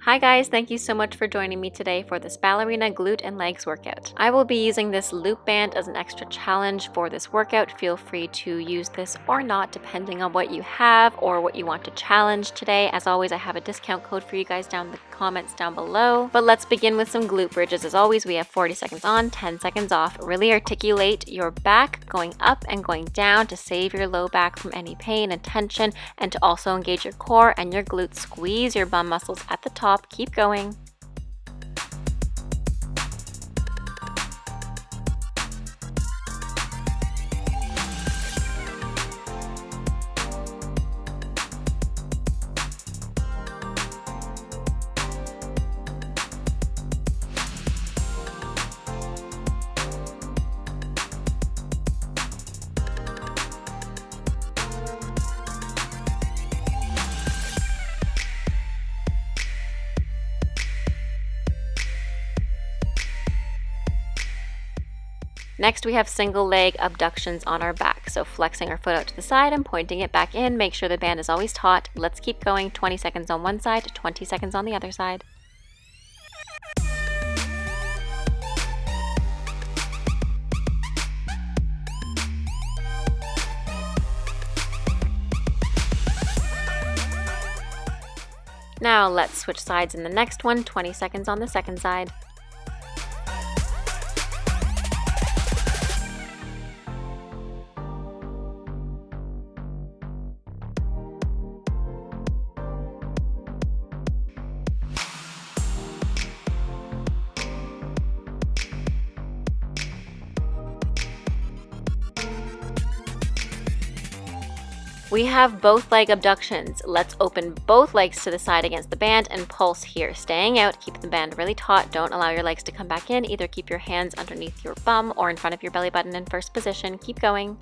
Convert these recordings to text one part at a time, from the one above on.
Hi guys, thank you so much for joining me today for this ballerina glute and legs workout. I will be using this loop band as an extra challenge for this workout. Feel free to use this or not depending on what you have or what you want to challenge today. As always, I have a discount code for you guys down in the comments down below. But let's begin with some glute bridges. As always, we have 40 seconds on, 10 seconds off. Really articulate your back going up and going down to save your low back from any pain and tension, and to also engage your core and your glutes. Squeeze your bum muscles at the top. Keep going. Next, we have single leg abductions on our back. So flexing our foot out to the side and pointing it back in. Make sure the band is always taut. Let's keep going. 20 seconds on one side, 20 seconds on the other side. Now let's switch sides in the next one. 20 seconds on the second side. We have both leg abductions. Let's open both legs to the side against the band and pulse here. Staying out, keep the band really taut. Don't allow your legs to come back in. Either keep your hands underneath your bum or in front of your belly button in first position. Keep going.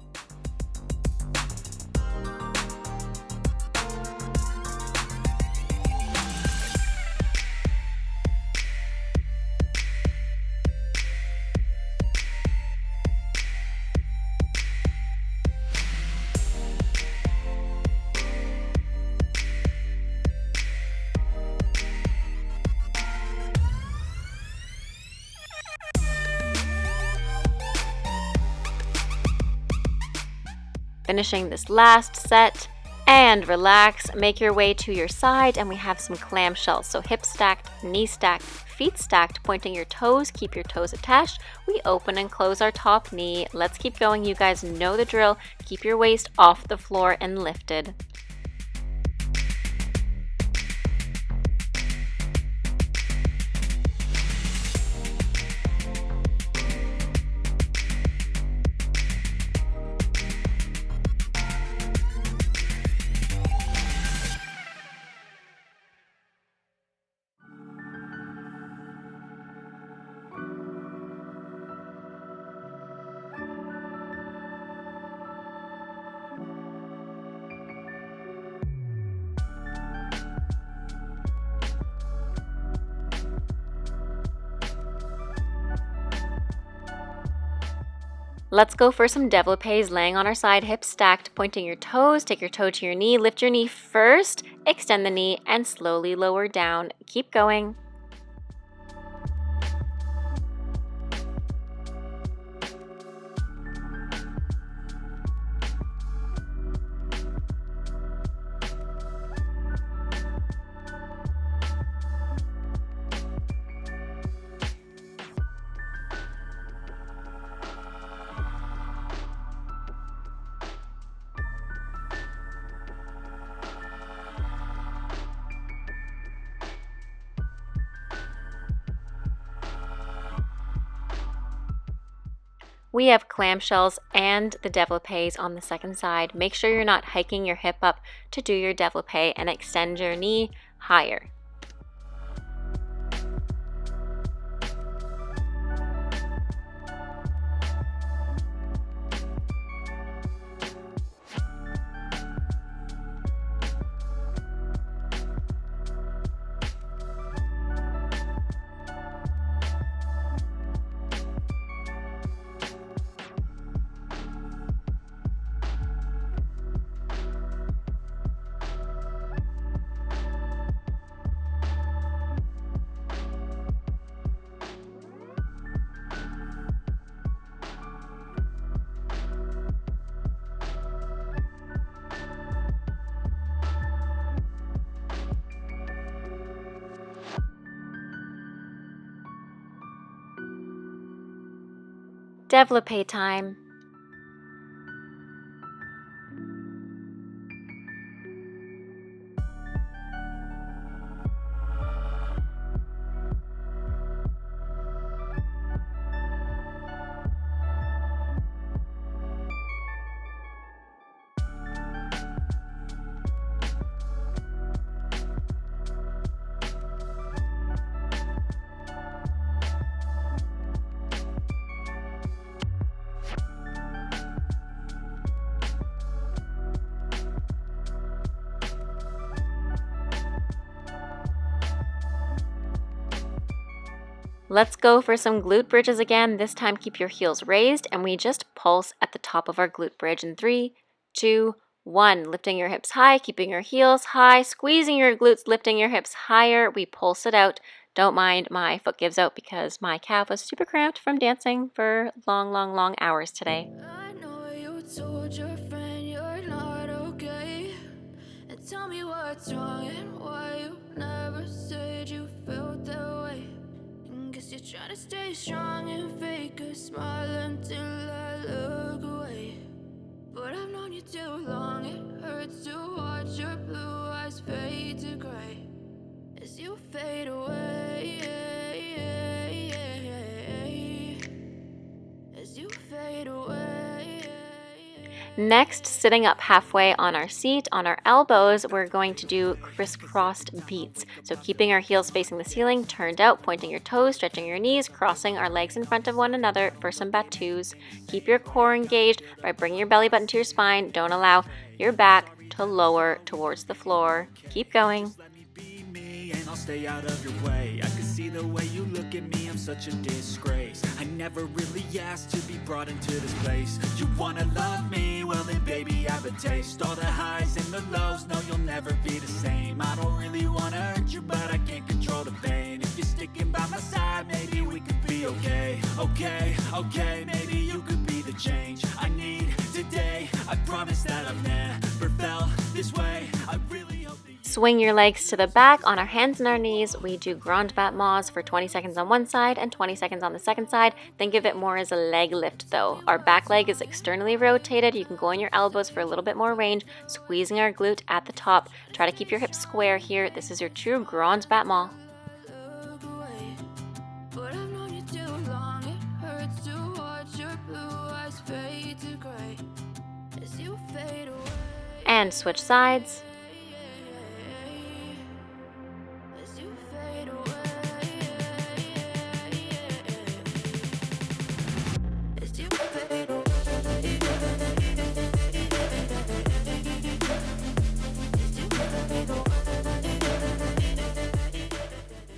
Finishing this last set, and relax. Make your way to your side, and we have some clamshells. So hips stacked, knees stacked, feet stacked, pointing your toes. Keep your toes attached. We open and close our top knee. Let's keep going. You guys know the drill. Keep your waist off the floor and lifted. Let's go for some développés, laying on our side, hips stacked, pointing your toes. Take your toe to your knee. Lift your knee first, extend the knee, and slowly lower down. Keep going. We have clamshells and the développés on the second side. Make sure you're not hiking your hip up to do your développé, and extend your knee higher. Développé time. Let's go for some glute bridges again. This time keep your heels raised and we just pulse at the top of our glute bridge in 3, 2, 1. Lifting your hips high, keeping your heels high, squeezing your glutes, lifting your hips higher. We pulse it out. Don't mind my foot gives out because my calf was super cramped from dancing for long hours today. I know you told your friend you're not okay. And tell me what's wrong and why you never said you felt that way. Guess you're trying to stay strong and fake a smile until I look away. But I've known you too long, it hurts to watch your blue eyes fade to gray as you fade away. As you fade away. Next, sitting up halfway on our seat, on our elbows, we're going to do crisscrossed beats. So keeping our heels facing the ceiling, turned out, pointing your toes, stretching your knees, crossing our legs in front of one another for some battus. Keep your core engaged by bringing your belly button to your spine. Don't allow your back to lower towards the floor. Keep going. And I'll stay out of your way. I can see the way you look at me, I'm such a disgrace. I never really asked to be brought into this place. You wanna love me? Well then baby have a taste. All the highs and the lows, no you'll never be the same. I don't really wanna hurt you, but I can't control the pain. If you're sticking by my side, maybe we could be okay. Okay, maybe you could be the change I need today. I promise that I've never felt this way. I really hope that Swing your legs to the back on our hands and our knees. We do grand battements for 20 seconds on one side and 20 seconds on the second side. Think of it more as a leg lift though. Our back leg is externally rotated. You can go on your elbows for a little bit more range, squeezing our glute at the top. Try to keep your hips square here. This is your true grand battement. Look away. But I've known you too long, it hurts to watch your blue eyes fade to gray as you fade away. And switch sides. As you fade away. As you fade away.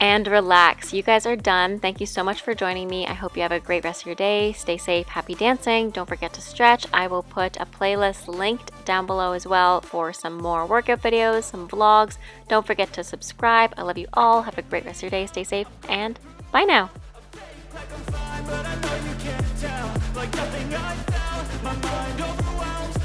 And relax. You guys are done. Thank you so much for joining me. I hope you have a great rest of your day. Stay safe. Happy dancing. Don't forget to stretch. I will put a playlist linked down below as well for some more workout videos, some vlogs. Don't forget to subscribe. I love you all. Have a great rest of your day. Stay safe and bye now. like I'm fine, but I know you can't tell. Like nothing I felt, my mind overwhelms.